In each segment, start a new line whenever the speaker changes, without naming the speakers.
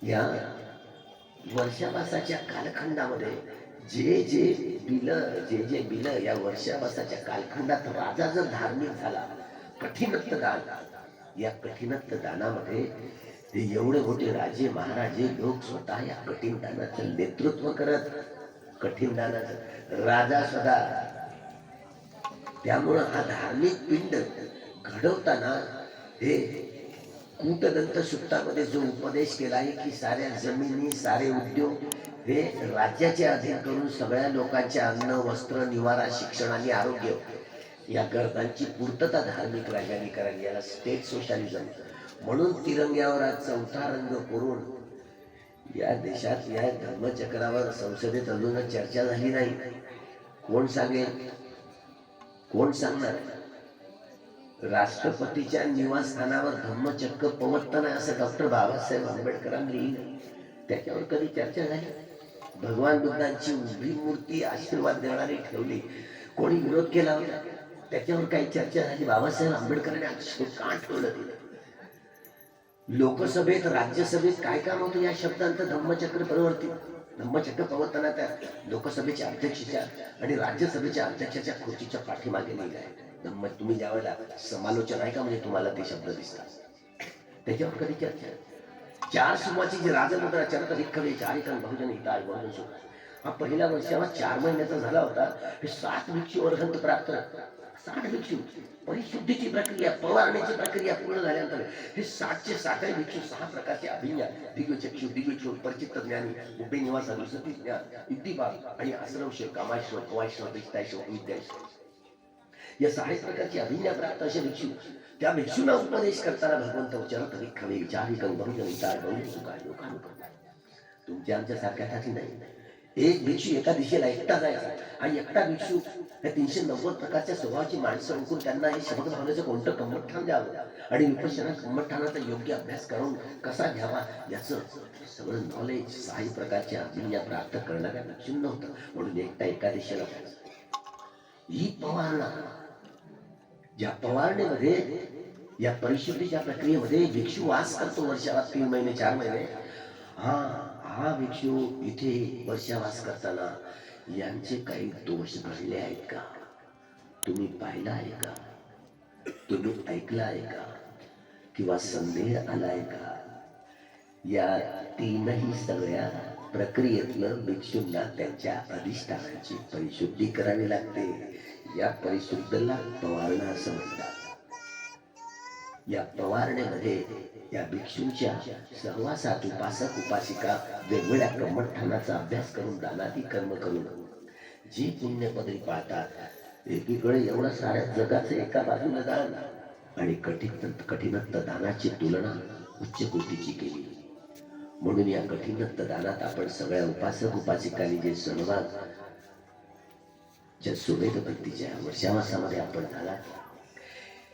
या वर्षावासाच्या कालखंडामध्ये जे जे बिल या वर्षावासाच्या कालखंडात राजा जर धार्मिक झाला, कठीणत्त दान, या कठीणत्त दानामध्ये ते एवढे मोठे राजे महाराजे लोक स्वतः या कठीण दानाचं नेतृत्व करत, कठीण दानाचं राजा सुद्धा. त्यामुळं हा धार्मिक पिंड घडवताना हे कूटदंत सूक्तामध्ये जो उपदेश केला आहे की साऱ्या जमिनी सारे उद्योग हे राज्याचे अधीन करून सगळ्या लोकांचे अन्न वस्त्र निवारा शिक्षण आणि आरोग्य या गरजांची पूर्तता धार्मिक राजांनी करावी, याला स्टेट सोशलिझम म्हणून तिरंग्यावर आज चौथा रंग करून या देशात या धर्मचक्रावर संसदेत अजून चर्चा झाली नाही. कोण सांगेल, कोण सांगणार? राष्ट्रपतीच्या निवासस्थानावर धम्मचक्र पवत्त नाही असं डॉक्टर बाबासाहेब आंबेडकरांनी लिहिलं. त्याच्यावर कधी चर्चा झाली? भगवान बुद्धांची उभी मूर्ती आशीर्वाद देणारी ठेवली, कोणी विरोध केला होता? त्याच्यावर काही चर्चा झाली? बाबासाहेब आंबेडकरांनी अक्षर का ठेवलं दिलं? लोकसभेत राज्यसभेत काय काम होतं या शब्दांचं? धम्मचक्र परिवर्तित, धम्मचक्र प्रवर्तना त्या लोकसभेच्या अध्यक्षाच्या आणि राज्यसभेच्या अध्यक्षाच्या खुर्चीच्या पाठीमागे लिहिलं आहे. धम्म. तुम्ही ज्यावेळेला समालोचन आहे का म्हणजे तुम्हाला ते शब्द दिसतात. त्याच्यावर कधी चर्चा? चार सुमाची जी राजमुद्रा चरक रिक्खवे चारिकन बहुजन हिताय बहुजन सुख, हा पहिल्या वर्षाला 4 महिन्याचा झाला होता. हे 60 भिक्षू अर्हंत प्राप्त, 60 भिक्षू परिशुद्धीची प्रक्रिया पवारण्याची प्रक्रिया पूर्ण झाल्यानंतर हे 60चे 60 भिक्षू 6 प्रकारचे अभिज्ञा दिग्चक्षु दिग्चक्षु परिचित ज्ञानी उभे निवास अनुसती ज्ञान युक्तिपाद आणि आश्रमशे कामाश्रम कवाश्रम विस्ताश्रम विद्याश्रम या 6 प्रकारची अभिज्ञा प्राप्त असे भिक्षू, त्या भिक्षूंना उपदेश करताना भगवंत उच्चारत रिक्खवे विचारिकं बहुजन हिताय बहुजन सुखाय लोकानुकंपाय. तुमच्या आमच्या सारख्यासाठी नाही. एक भिक्षू एका दिशेला एकटा जायचा आणि एकटा भिक्षू या 390 प्रकारच्या स्वभावाची माणसं ओळखून त्यांना हे शब्द भावनेचं कोणतं कम्मठान द्यावं आणि विपश्यना कम्मठानाचा योग्य अभ्यास करून कसा घ्यावा याचं सगळं नॉलेज 6 प्रकारच्या अभिज्ञा प्राप्त करणाऱ्या भिक्षूंना होतं. म्हणून एकटा एका दिशेला जायचा. ही पवारणा, ज्या पवारणेमध्ये या परिशुद्धीच्या प्रक्रियेमध्ये भिक्षू वास करतो वर्षावास 3 महिने 4 महिने, हा भिक्षू इथे वर्षावास करताना यांचे काही दोष घडले आहेत का? तुम्ही पाहिला आहे का? तुम्ही ऐकला आहे का? किंवा संदेह आलाय का? या 3ही सगळ्या प्रक्रियेतलं भिक्षूंना त्यांच्या अधिष्ठानाची परिशुद्धी करावी लागते. या परिशुद्धीला पवारणा असं म्हणतात. या पवारणेमध्ये या भिक्षूंच्या सहवासात उपासक उपासिका वेगवेगळ्या कम्मठानाचा अभ्यास करून दानादी कर्म करून जी पुण्यपदरी पाळतात. एकीकडे एवढा साऱ्या जगाचं एका बाजूला दान आणि कठीणत्त दानाची तुलना उच्च कोटीची केली. म्हणून या कठीणत्त दानात आपण सगळ्या उपासक उपासिकांनी जे सहभाग ज्या सुमेध भक्तीच्या वर्षावासामध्ये आपण झाला,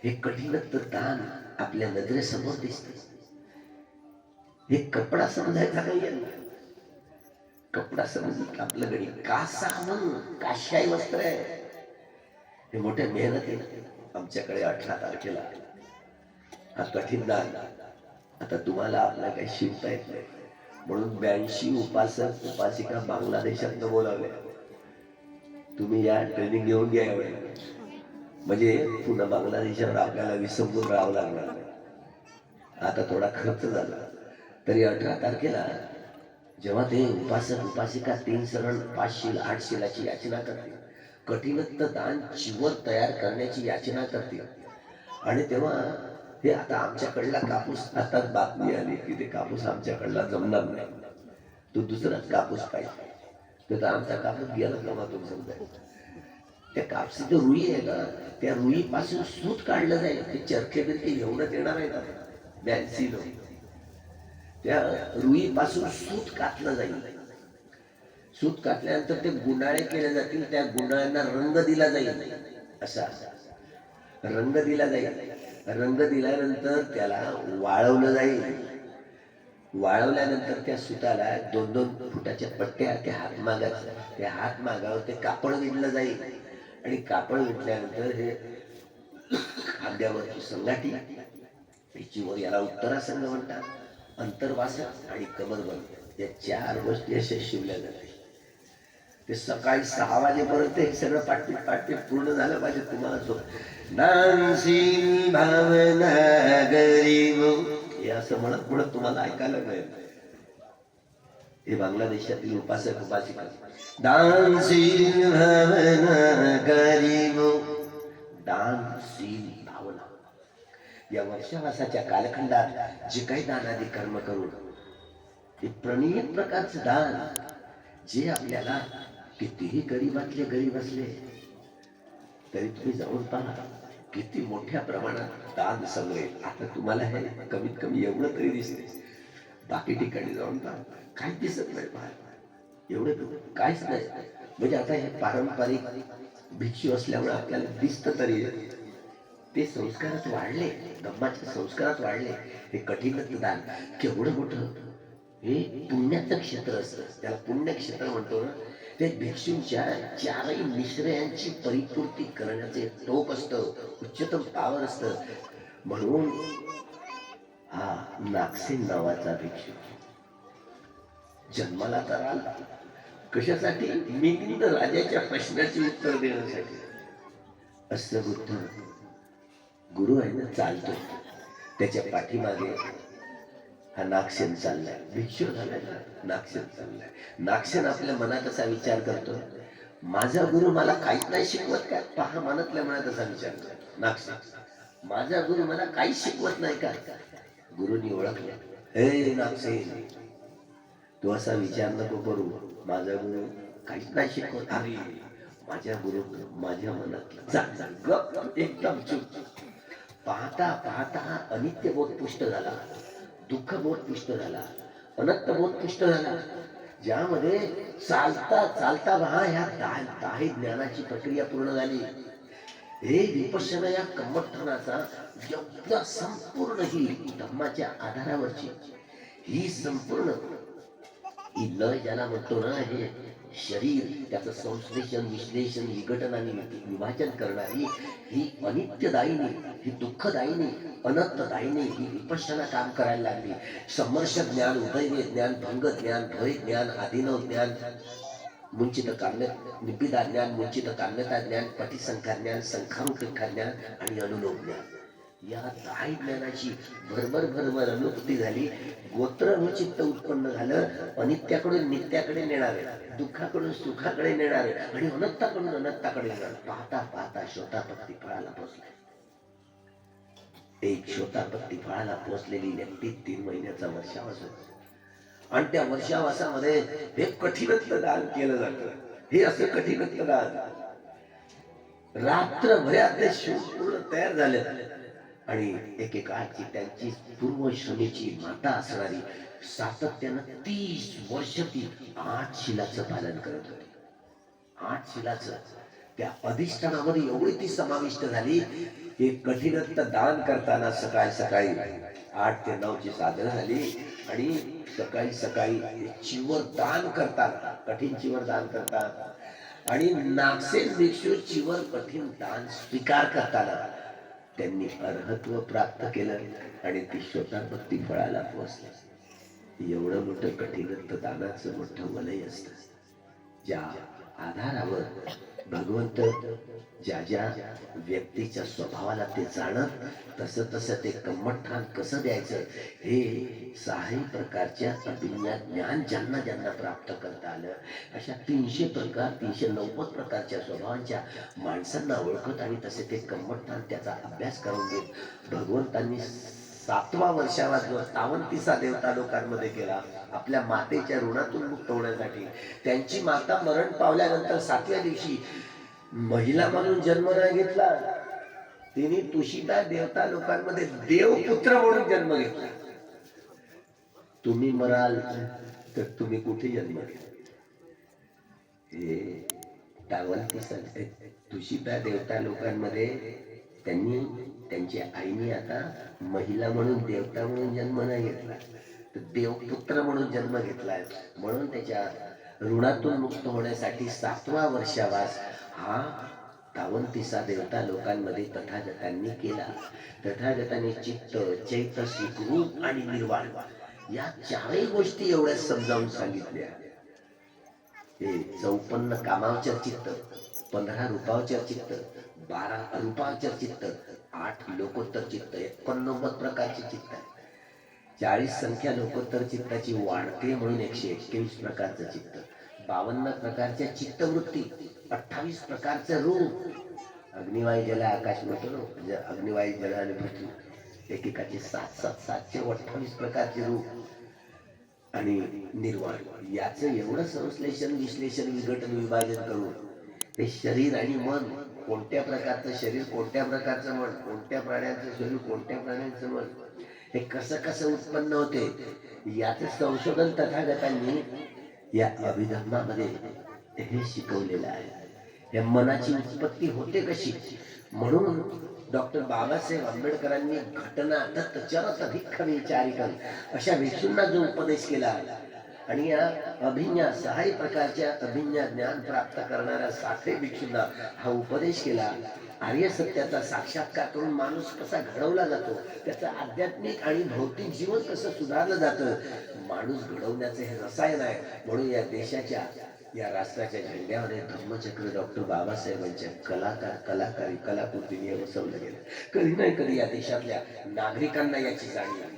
हे कठीणत्त दान आपल्या नजरेसमोर दिसते. हे कपडा समजायचा काही नाही. कपडा समजून आपलं गडी कासा म्हणून काशाई वस्त्र आहे. हे मोठ्या मेहनतीने आमच्याकडे 18 तारखेला हा कठीण दान. आता तुम्हाला आपला काही शिवता येत नाही म्हणून 82 उपासक उपासिका बांगलादेशात बोलावले. तुम्ही या ट्रेनिंग घेऊन घ्या एवढे, म्हणजे पुन्हा बांगलादेशावर आपल्याला विसंबून राहावं लागणार. आता थोडा खर्च झाला तरी 18 तारखेला जेव्हा ते उपासक उपासिका 3 सरण 5 शील 8 शिलाची याचना करतील, कठीणत्त दान चिवर तयार करण्याची याचना करतील आणि तेव्हा हे आता आमच्याकडला कापूस, आता बातमी आली की ते कापूस आमच्याकडला जमणार नाही, तो दुसराच कापूस पाहिजे. तर आमचा कापूस गेला का तुम्ही समजा. त्या कापसाचं रुई आहे ना, त्या रुईपासून सूत काढलं जाईल. ते चरखे बिरखे एवढं देणार आहे ना 82 लोक. त्या रुईपासून सूत कातलं जाईल. सूत कातल्यानंतर ते गुंडाळे केले जातील. त्या गुंडाळ्यांना रंग दिला जाईल. असा रंग दिला जाईल. रंग दिल्यानंतर त्याला वाळवलं जाईल. वाळवल्यानंतर त्या सुताला 2-2 फुटाच्या पट्ट्या त्या हातमागाच्या, त्या हातमागावर ते कापड विणलं जाईल आणि कापड विटल्यानंतर हे खांद्यावरची संगाठी, याला उत्तरासंग म्हणतात. अंतर्वासन आणि कमरबंद या 4 गोष्टी अशा शिवल्या जाते. ते सकाळी 6 वाजेपर्यंत हे सगळं पाठीत पूर्ण झालं पाहिजे. तुम्हाला झोप नानसी भावना गरीब हे असं म्हणत म्हणत तुम्हाला ऐकायला मिळेल. हे बांगलादेशातील उपासक उपासिका दानशील भावना गरीब दानशील भावना या वर्षावासाच्या कालखंडात जे काही दानादी कर्म करून ते प्रणीत प्रकारचं दान जे आपल्याला कितीही गरीबातले गरीब असले तरी तुम्ही जाऊन पहा किती मोठ्या प्रमाणात दान समजेल. आता तुम्हाला हे कमीत कमी एवढं तरी दिसते. बाकी ठिकाणी जाऊन पहा काही दिसत नाही. पहा एवढं काहीच नाही. म्हणजे आता हे पारंपरिक भिक्षू असल्यामुळे आपल्याला दिसत तरी ते संस्कारात वाढले, धम्माच्या संस्कारात वाढले. हे कठीण दान केवढं मोठं हे पुण्याचं क्षेत्र असतं. त्याला पुण्यक्षेत्र म्हणतो ना. ते भिक्षूंच्या 4ही निश्रयांची परिपूर्ती करण्याचे टोक असतं, उच्चतम पावर असतं. म्हणून हा नागसेन नावाचा भिक्षू जन्माला तर आला कशासाठी? मिलिंद राजाच्या प्रश्नाचे उत्तर देण्यासाठी. असं बुद्ध गुरु आहे ना, चालतो त्याच्या पाठीमागे हा नागसेन चाललाय. भिक्षू झालाय ना, नागसेन चाललाय. नागसेन आपल्या मनात असा विचार करतो, माझा गुरु मला काहीच नाही शिकवत का? पहा मनातल्या मनात असा विचार करतो नागसेन, माझा गुरु मला काहीच शिकवत नाही का? गुरुनी ओळखलं, हे नागसेन तू असा विचार नको करू, माझा गुरु काहीच नाही शिकवत. अरे माझ्या गुरु माझ्या मनात एकदम चूप. पाहता पाहता अनित्य बोध पुष्ट झाला, दुःख बोध पुष्ट झाला, अनंत बोध पुष्ट झाला. ज्यामध्ये चालता चालता पहा ह्या 10 ज्ञानाची प्रक्रिया पूर्ण झाली. हे विपश्यना या कम्मठणाचा एवढा संपूर्ण ही धम्माच्या आधारावरची ही संपूर्ण ही लय ज्याला म्हणतो ना, हे शरीर त्याचं संश्लेषण विश्लेषण विघटन आणि विभाजन करणारी ही अनित्यदायिनी, ही दुःखदायिनी, अनंतदायिनी ही विपश्यना काम करायला लागली. समर्श ज्ञान, उदय ज्ञान, भंग ज्ञान, भय ज्ञान, आदिनव ज्ञान, मुंचित काम्य निबिदा ज्ञान, मुंचित काम्यता ज्ञान, पटिसंख्या ज्ञान, संखांकिका ज्ञान आणि अनुलोम ज्ञान या 10 ज्ञानाची भरभर अनुभूती झाली. गोत्र चित्त उत्पन्न झालं. अनित्याकडून नित्याकडे नेणारे, दुःखाकडून सुखाकडे नेणारे आणि अनंताकडून अनंताकडे नेणारे. पाहता पाहता शोतापत्ती फळाला पोहोचले. एक शोतापत्ती फळाला पोहोचलेली व्यक्ती 3 महिन्याचा वर्षावास होता आणि त्या वर्षावासामध्ये हे कठीणत्व दान केलं जातं. हे असं कठीणत्व दान रात्रभरात ते पूर्ण तयार झाले आणि एकेकाळची त्यांची पूर्वश्रमीची माता असणारी सातत्यानं 30 वर्ष ती 8 शिलाचं पालन करत होती. 8 शिलाचं त्या अधिष्ठानामध्ये एवढी ती समाविष्ट झाली की कठीणत्व दान करताना सकाळी 8 ते 9 ची साधना झाली आणि सकाळी चिवर दान करताना, कठीण चिवर दान करताना आणि नागसेन भिक्षू चिवर कठीण दान स्वीकार करताना त्यांनी अर्हत्व प्राप्त केलं आणि ती शोतापत्ती फळाला पोहोचले. एवढं मोठं कठीणत्व दानाचं मोठं वलय असतं, ज्या आधारावर भगवंत ज्या व्यक्तीच्या स्वभावाला ते जाणत तसं तसं ते कम्मठान कसं द्यायचं हे 6 प्रकारच्या अभिज्ञान ज्ञान ज्यांना ज्यांना प्राप्त करता आलं, अशा 300 प्रकार 390 प्रकारच्या स्वभावांच्या माणसांना ओळखत आणि तसे ते कम्मठान त्याचा अभ्यास करून देत भगवंतांनी 7व्या वर्षाला जो तावंतीसा देवता लोकांमध्ये केला आपल्या मातेच्या ऋणातून मुक्त होण्यासाठी. त्यांची माता मरण पावल्यानंतर 7व्या दिवशी महिला म्हणून जन्म नाही घेतला, तिने तुशिता देवता लोकांमध्ये देवपुत्र म्हणून जन्म घेतला. तुम्ही मराल तर तुम्ही कुठे जन्म घ्या. हे तावंतीसा तुशिता देवता लोकांमध्ये त्यांनी त्यांच्या आईने आता महिला म्हणून देवता म्हणून जन्म नाही घेतला तर देवपुत्र म्हणून जन्म घेतलाय. म्हणून त्याच्या ऋणातून मुक्त होण्यासाठी 7वा वर्षावास हा तावंतीसा देवता लोकांमध्ये तथागतांनी केला. तथागतांनी चित्त चैतसिक रूप आणि निर्वाण या चारही गोष्टी एवढ्या समजावून सांगितल्या. हे 54 कामावचर चित्त, 15 रूपावचर चित्त, 12 अरूपावचर चित्त, 8 लोकोत्तर चित्त, 89 प्रकारचे चित्त आहे. 40 संख्या लोकोत्तर चित्ताची वाढते म्हणून 121 प्रकारचं चित्त, 52 प्रकारच्या चित्तवृत्ती, 28 प्रकारचं रूप. अग्निवायू जल आकाश म्हणतो ना, अग्निवायू जल आणि पृथ्वी एकेकाचे 7 प्रकारचे रूप आणि निर्वाण. याचं एवढं संश्लेषण विश्लेषण विघटन विभाजन करून ते शरीर आणि मन, कोणत्या प्रकारचं शरीर कोणत्या प्रकारचं मन, कोणत्या प्राण्याचं शरीर कोणत्या प्राण्याचं मन, हे कसं कसं उत्पन्न होते याचं संशोधन तथागतांनी या अभिधर्मामध्ये हे शिकवलेलं आहे. या मनाची उत्पत्ती होते कशी, म्हणून डॉक्टर बाबासाहेब आंबेडकरांनी घटना तत्चरत भिक्ख विचारिकन अशा भिक्षूंना जो उपदेश केला आणि या अभिज्ञा 6 प्रकारच्या अभिज्ञा ज्ञान प्राप्त करणाऱ्या 60 भिक्षूंना हा उपदेश केला. आर्य सत्याचा साक्षात्कार करून माणूस कसा घडवला जातो, त्याचं आध्यात्मिक आणि भौतिक जीवन कसं सुधारलं जातं, माणूस घडवण्याचे हे रसायन आहे. म्हणून या देशाच्या या राष्ट्राच्या झेंड्यामध्ये धर्मचक्र डॉक्टर बाबासाहेबांच्या कलाकृतीने बसवलं गेलं. कधी नाही कधी या देशातल्या नागरिकांना याची जाणीव